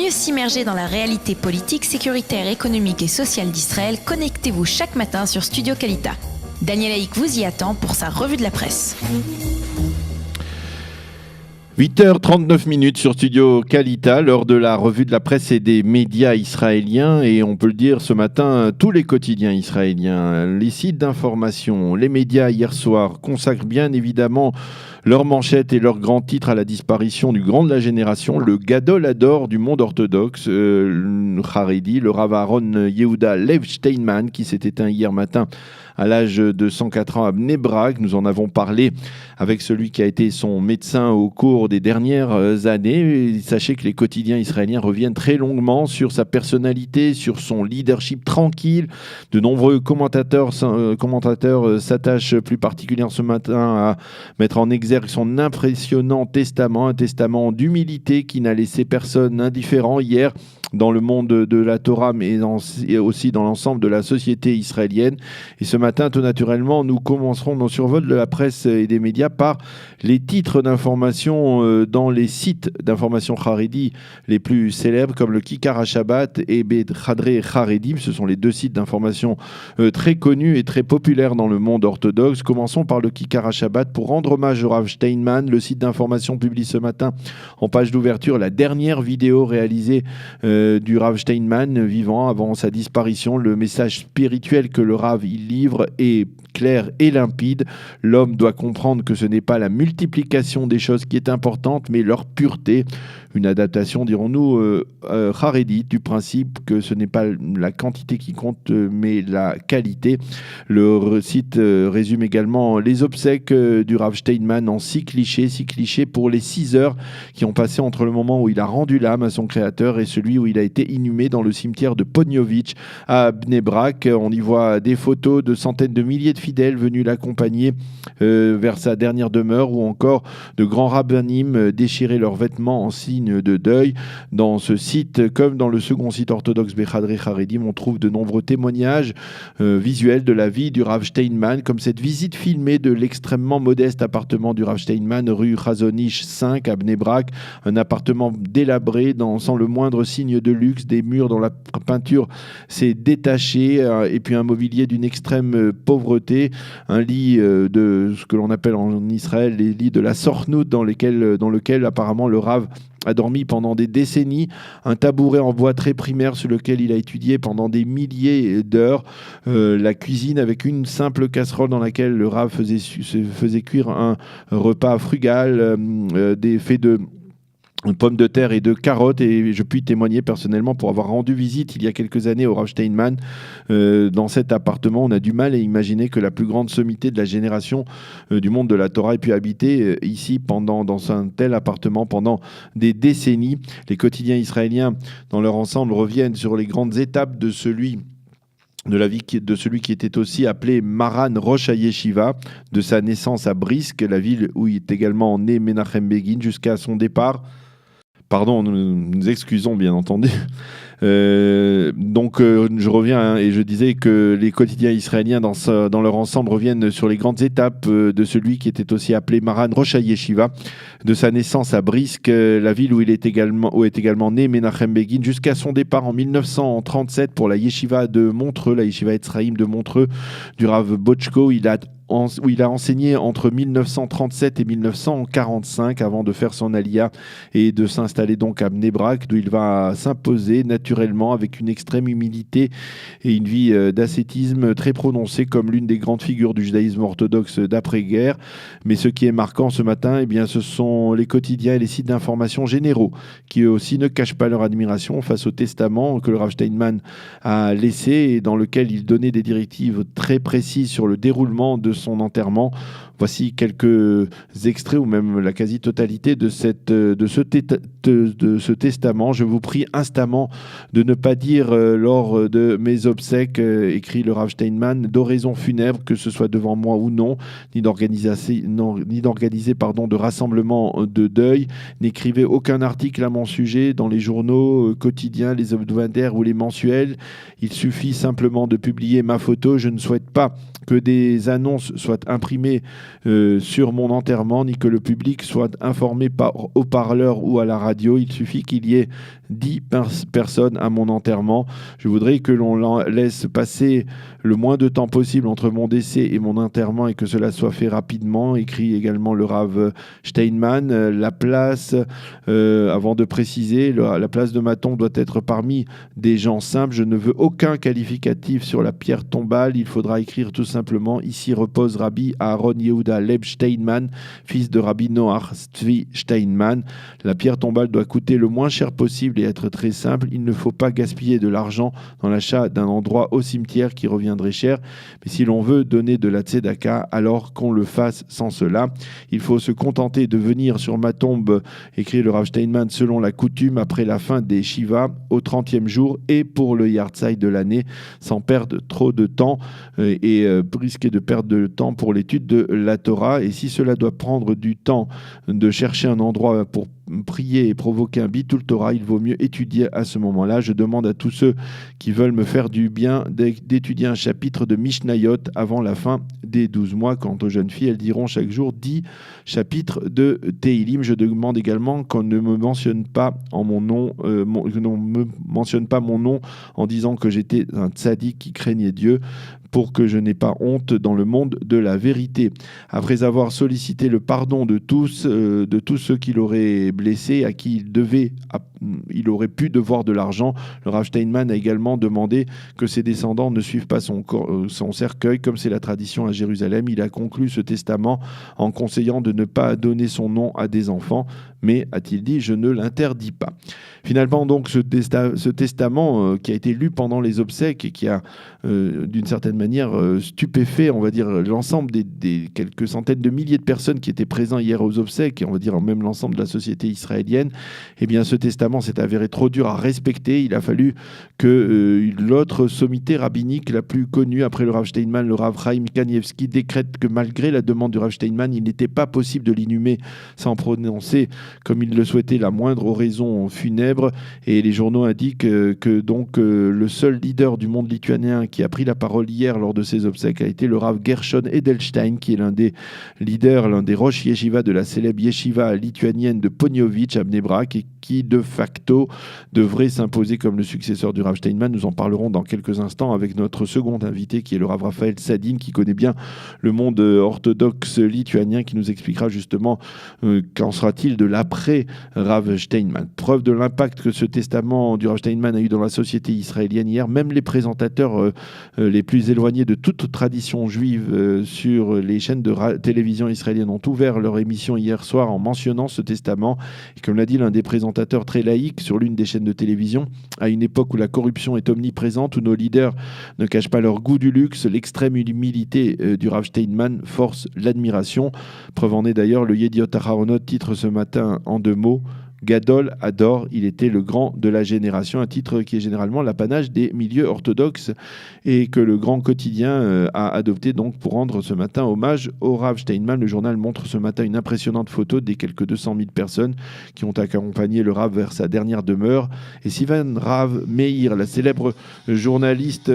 mieux s'immerger dans la réalité politique, sécuritaire, économique et sociale d'Israël, connectez-vous chaque matin sur Studio Kalita. Daniel Haïk vous y attend pour sa revue de la presse. 8h39 sur Studio Kalita, l'heure de la revue de la presse et des médias israéliens. Et on peut le dire ce matin, tous les quotidiens israéliens, les sites d'information, les médias hier soir consacrent bien évidemment leurs manchettes et leurs grands titres à la disparition du grand de la génération, le Gadol Hador du monde orthodoxe, le Haredi, le Rav Aaron Yehuda Lev Steinman, qui s'est éteint hier matin à l'âge de 104 ans à Bnei Brak. Nous en avons parlé avec celui qui a été son médecin au cours des dernières années. Et sachez que les quotidiens israéliens reviennent très longuement sur sa personnalité, sur son leadership tranquille. De nombreux commentateurs s'attachent plus particulièrement ce matin à mettre en exergue son impressionnant testament, un testament d'humilité qui n'a laissé personne indifférent hier dans le monde de la Torah, mais et aussi dans l'ensemble de la société israélienne. Et ce matin, tout naturellement, nous commencerons nos survols de la presse et des médias par les titres d'information dans les sites d'information Haredi les plus célèbres, comme le Kikar HaShabbat et Bet Hadré Haredim. Ce sont les deux sites d'information très connus et très populaires dans le monde orthodoxe. Commençons par le Kikar HaShabbat pour rendre hommage au Rav Steinman. Le site d'information publie ce matin en page d'ouverture la dernière vidéo réalisée du Rav Steinman vivant avant sa disparition. Le message spirituel que le Rav il livre est clair et limpide. L'homme doit comprendre que ce n'est pas la multiplication des choses qui est importante, mais leur pureté. Une adaptation, dirons-nous, Haredite du principe que ce n'est pas la quantité qui compte, mais la qualité. Le site résume également les obsèques du Rav Steinman en 6 clichés pour les 6 heures qui ont passé entre le moment où il a rendu l'âme à son créateur et celui où il a été inhumé dans le cimetière de Ponyovitch à Bnei Brak. On y voit des photos de centaines de milliers de fidèles venus l'accompagner vers sa dernière demeure, ou encore de grands rabbinim déchirer leurs vêtements en signe de deuil. Dans ce site, comme dans le second site orthodoxe Bet Hadré Haredim, on trouve de nombreux témoignages visuels de la vie du Rav Steinman, comme cette visite filmée de l'extrêmement modeste appartement du Rav Steinman, rue Chazon Ish 5 à Bnei Brak, un appartement délabré sans le moindre signe de luxe, des murs dont la peinture s'est détachée, et puis un mobilier d'une extrême pauvreté, un lit de ce que l'on appelle en Israël les lits de la sornout, dans lequel apparemment le Rav a dormi pendant des décennies, un tabouret en bois très primaire sur lequel il a étudié pendant des milliers d'heures, la cuisine avec une simple casserole dans laquelle le Rav faisait cuire un repas frugal, des faits de pommes de terre et de carottes. Et je puis témoigner personnellement pour avoir rendu visite il y a quelques années au Rav Steinman. Dans cet appartement, on a du mal à imaginer que la plus grande sommité de la génération du monde de la Torah ait pu habiter ici dans un tel appartement pendant des décennies. Les quotidiens israéliens dans leur ensemble reviennent sur les grandes étapes de la vie de celui qui était aussi appelé Maran Rosh HaYeshiva, de sa naissance à Brisk, la ville où il est également né Menachem Begin, jusqu'à son départ. Pardon, nous excusons bien entendu. Je reviens et je disais que les quotidiens israéliens dans leur ensemble reviennent sur les grandes étapes de celui qui était aussi appelé Maran Rosh HaYeshiva, de sa naissance à Brisk, la ville où est également né Menachem Begin, jusqu'à son départ en 1937 pour la yeshiva de Montreux, la yeshiva Etzraïm de Montreux du Rav Botchko. où il a enseigné entre 1937 et 1945 avant de faire son aliyah et de s'installer donc à Bnei Brak, d'où il va s'imposer naturellement avec une extrême humilité et une vie d'ascétisme très prononcée comme l'une des grandes figures du judaïsme orthodoxe d'après-guerre. Mais ce qui est marquant ce matin, eh bien, ce sont les quotidiens et les sites d'information généraux qui eux aussi ne cachent pas leur admiration face au testament que le Rav Steinman a laissé et dans lequel il donnait des directives très précises sur le déroulement de son enterrement. Voici quelques extraits ou même la quasi-totalité de ce testament. Je vous prie instamment de ne pas dire lors de mes obsèques, écrit le Rav Steinman, d'oraison funèbre, que ce soit devant moi ou non, ni d'organiser de rassemblement de deuil. N'écrivez aucun article à mon sujet dans les journaux quotidiens, les hebdomadaires ou les mensuels. Il suffit simplement de publier ma photo. Je ne souhaite pas que des annonces soient imprimées sur mon enterrement, ni que le public soit informé par haut-parleur ou à la radio. Il suffit qu'il y ait 10 personnes à mon enterrement. Je voudrais que l'on laisse passer le moins de temps possible entre mon décès et mon enterrement et que cela soit fait rapidement, écrit également le Rav Steinman. La place, avant de préciser, la place de ma tombe doit être parmi des gens simples. Je ne veux aucun qualificatif sur la pierre tombale. Il faudra écrire tout simplement: ici repose Rabbi Aaron Yehuda Leib Steinman, fils de Rabbi Noach Tzvi Steinman. La pierre tombale doit coûter le moins cher possible et être très simple. Il ne faut pas gaspiller de l'argent dans l'achat d'un endroit au cimetière qui reviendrait cher. Mais si l'on veut donner de la tzedaka, alors qu'on le fasse sans cela. Il faut se contenter de venir sur ma tombe, écrit le Rav Steinman, selon la coutume, après la fin des Shiva, au 30e jour et pour le Yartzai de l'année, sans perdre trop de temps et risquer de perdre de temps pour l'étude de la Torah. Et si cela doit prendre du temps de chercher un endroit pour prier et provoquer un bitul Torah, il vaut mieux étudier à ce moment-là. Je demande à tous ceux qui veulent me faire du bien d'étudier un chapitre de Mishnayot avant la fin des 12 mois. Quant aux jeunes filles, elles diront chaque jour 10 chapitres de Tehilim. Je demande également qu'on ne me mentionne pas en mon nom, me mentionne pas mon nom en disant que j'étais un tzaddik qui craignait Dieu, pour que je n'ai pas honte dans le monde de la vérité. Après avoir sollicité le pardon de tous ceux qui l'auraient blessé, à qui il aurait pu devoir de l'argent, le Rav Steinman a également demandé que ses descendants ne suivent pas son cercueil, comme c'est la tradition à Jérusalem. Il a conclu ce testament en conseillant de ne pas donner son nom à des enfants, mais, a-t-il dit, je ne l'interdis pas. Finalement, donc, ce testament qui a été lu pendant les obsèques et qui a, d'une certaine manière, stupéfait, on va dire, l'ensemble des quelques centaines de milliers de personnes qui étaient présents hier aux obsèques, et on va dire même l'ensemble de la société israélienne, eh bien, ce testament s'est avéré trop dur à respecter. Il a fallu que l'autre sommité rabbinique la plus connue après le Rav Steinman, le Rav Chaim Kanievski, décrète que malgré la demande du Rav Steinman, il n'était pas possible de l'inhumer sans prononcer, comme il le souhaitait, la moindre oraison funèbre. Et les journaux indiquent que donc le seul leader du monde lituanien qui a pris la parole hier lors de ses obsèques a été le Rav Gershon Edelstein, qui est l'un des leaders, l'un des roches yeshiva de la célèbre yeshiva lituanienne de Poniovitch à Bnei Brak, et qui de facto devrait s'imposer comme le successeur du Rav Steinman. Nous en parlerons dans quelques instants avec notre second invité qui est le Rav Raphaël Sadin, qui connaît bien le monde orthodoxe lituanien, qui nous expliquera justement qu'en sera-t-il de l'après Rav Steinman. Preuve de l'impact que ce testament du Rav Steinman a eu dans la société israélienne hier, même les présentateurs les plus éloignés de toute tradition juive sur les chaînes de télévision israéliennes ont ouvert leur émission hier soir en mentionnant ce testament. Et comme l'a dit l'un des présentateurs très laïque sur l'une des chaînes de télévision, à une époque où la corruption est omniprésente, où nos leaders ne cachent pas leur goût du luxe, l'extrême humilité du Rav Steinman force l'admiration. Preuve en est d'ailleurs, le Yediot Aharonot titre ce matin en 2 mots: Gadol adore, il était le grand de la génération, un titre qui est généralement l'apanage des milieux orthodoxes et que le grand quotidien a adopté donc pour rendre ce matin hommage au Rav Steinman. Le journal montre ce matin une impressionnante photo des quelques 200 000 personnes qui ont accompagné le Rav vers sa dernière demeure. Et Sivan Rav Meir, la célèbre journaliste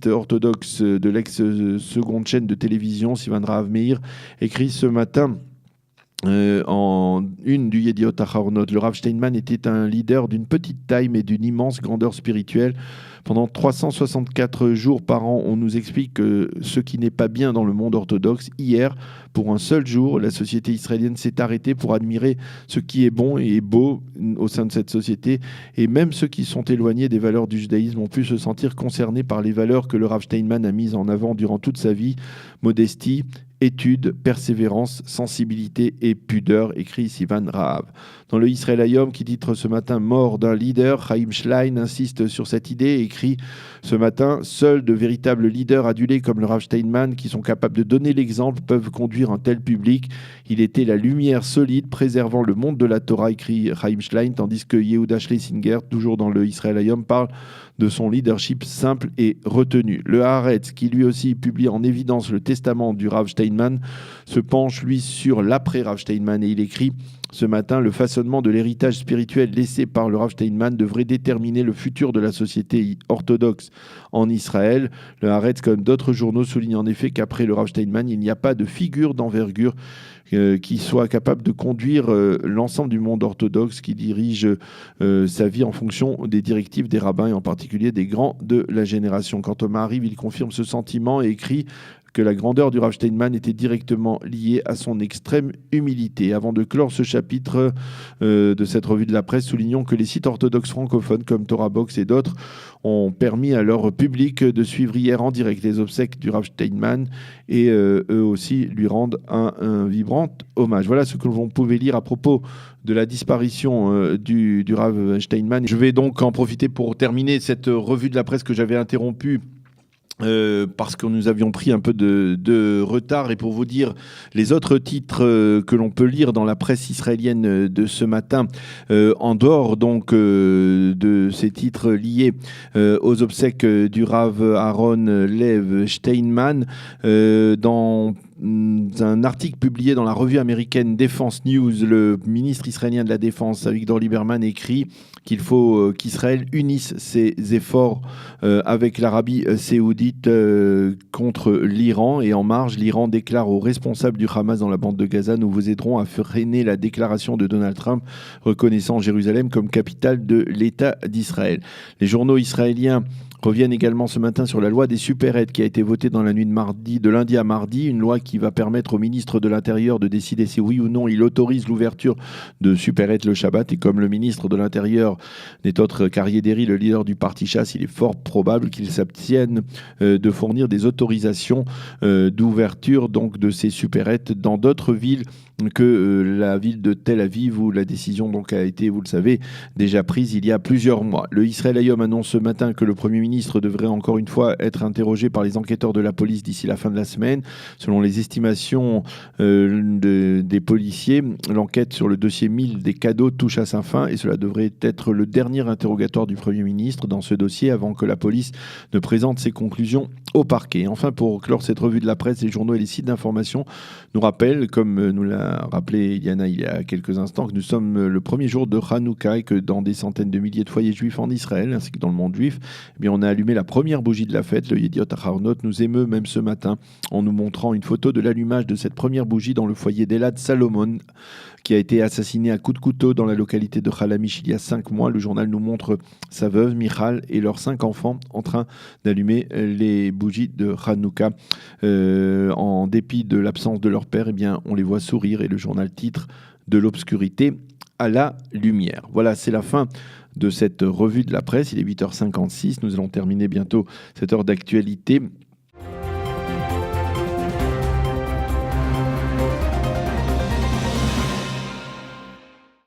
orthodoxe de l'ex-seconde chaîne de télévision, Sivan Rav Meir, écrit ce matin en une du Yediot Aharonot: le Rav Steinman était un leader d'une petite taille mais d'une immense grandeur spirituelle. Pendant 364 jours par an, on nous explique ce qui n'est pas bien dans le monde orthodoxe. Hier, pour un seul jour, la société israélienne s'est arrêtée pour admirer ce qui est bon et beau au sein de cette société. Et même ceux qui sont éloignés des valeurs du judaïsme ont pu se sentir concernés par les valeurs que le Rav Steinman a mises en avant durant toute sa vie: modestie, étude, persévérance, sensibilité et pudeur, écrit Sivan Rahav. Dans le Israël Hayom, qui titre ce matin Mort d'un leader, Chaim Schlein insiste sur cette idée et écrit ce matin: seuls de véritables leaders adulés comme le Rav Steinman, qui sont capables de donner l'exemple, peuvent conduire un tel public. Il était la lumière solide préservant le monde de la Torah, écrit Chaim Schlein, tandis que Yehuda Schlesinger, toujours dans le Israël Hayom, parle de son leadership simple et retenu. Le Haaretz, qui lui aussi publie en évidence le testament du Rav Steinman, Steinman se penche, lui, sur l'après-Rav Steinman, et il écrit ce matin: le façonnement de l'héritage spirituel laissé par le Rav Steinman devrait déterminer le futur de la société orthodoxe en Israël. Le Haaretz, comme d'autres journaux, souligne en effet qu'après le Rav Steinman, il n'y a pas de figure d'envergure qui soit capable de conduire l'ensemble du monde orthodoxe, qui dirige sa vie en fonction des directives des rabbins et en particulier des grands de la génération. Quant au Maariv, il confirme ce sentiment et écrit que la grandeur du Rav Steinman était directement liée à son extrême humilité. Avant de clore ce chapitre de cette revue de la presse, soulignons que les sites orthodoxes francophones comme Torah Box et d'autres ont permis à leur public de suivre hier en direct les obsèques du Rav Steinman et eux aussi lui rendent un vibrant hommage. Voilà ce que l'on pouvait lire à propos de la disparition du Rav Steinman. Je vais donc en profiter pour terminer cette revue de la presse que j'avais interrompue parce que nous avions pris un peu de retard, et pour vous dire les autres titres que l'on peut lire dans la presse israélienne de ce matin, en dehors donc de ces titres liés aux obsèques du Rav Aaron Lev Steinman, dans un article publié dans la revue américaine Defense News, le ministre israélien de la Défense, Avigdor Lieberman, écrit qu'il faut qu'Israël unisse ses efforts avec l'Arabie saoudite contre l'Iran. Et en marge, l'Iran déclare aux responsables du Hamas dans la bande de Gaza: nous vous aiderons à freiner la déclaration de Donald Trump reconnaissant Jérusalem comme capitale de l'État d'Israël. Les journaux israéliens reviennent également ce matin sur la loi des supérettes qui a été votée dans la nuit de lundi à mardi, une loi qui va permettre au ministre de l'Intérieur de décider si oui ou non il autorise l'ouverture de supérettes le Shabbat. Et comme le ministre de l'Intérieur n'est autre qu'Aryeh Deri, le leader du parti Chasse, il est fort probable qu'il s'abstienne de fournir des autorisations d'ouverture donc de ces supérettes dans d'autres villes que la ville de Tel Aviv, où la décision donc a été, vous le savez, déjà prise il y a plusieurs mois. Le Israël Hayom annonce ce matin que le Premier ministre devrait encore une fois être interrogé par les enquêteurs de la police d'ici la fin de la semaine. Selon les estimations des policiers, l'enquête sur le dossier 1000 des cadeaux touche à sa fin, et cela devrait être le dernier interrogatoire du Premier ministre dans ce dossier avant que la police ne présente ses conclusions au parquet. Enfin, pour clore cette revue de la presse, les journaux et les sites d'information nous rappellent, comme nous l'a rappelé Yana il y a quelques instants, que nous sommes le premier jour de Hanouka et que dans des centaines de milliers de foyers juifs en Israël ainsi que dans le monde juif, eh bien, on a allumé la première bougie de la fête. Le Yediot Ahronot nous émeut même ce matin en nous montrant une photo de l'allumage de cette première bougie dans le foyer d'Elad Salomon, qui a été assassiné à coups de couteau dans la localité de Khalamish il y a 5 mois. Le journal nous montre sa veuve Michal et leurs 5 enfants en train d'allumer les bougies de Hanouka. En dépit de l'absence de leur père, eh bien, on les voit sourire, et le journal titre: de l'obscurité à la lumière. Voilà, c'est la fin de cette revue de la presse. Il est 8h56. Nous allons terminer bientôt cette heure d'actualité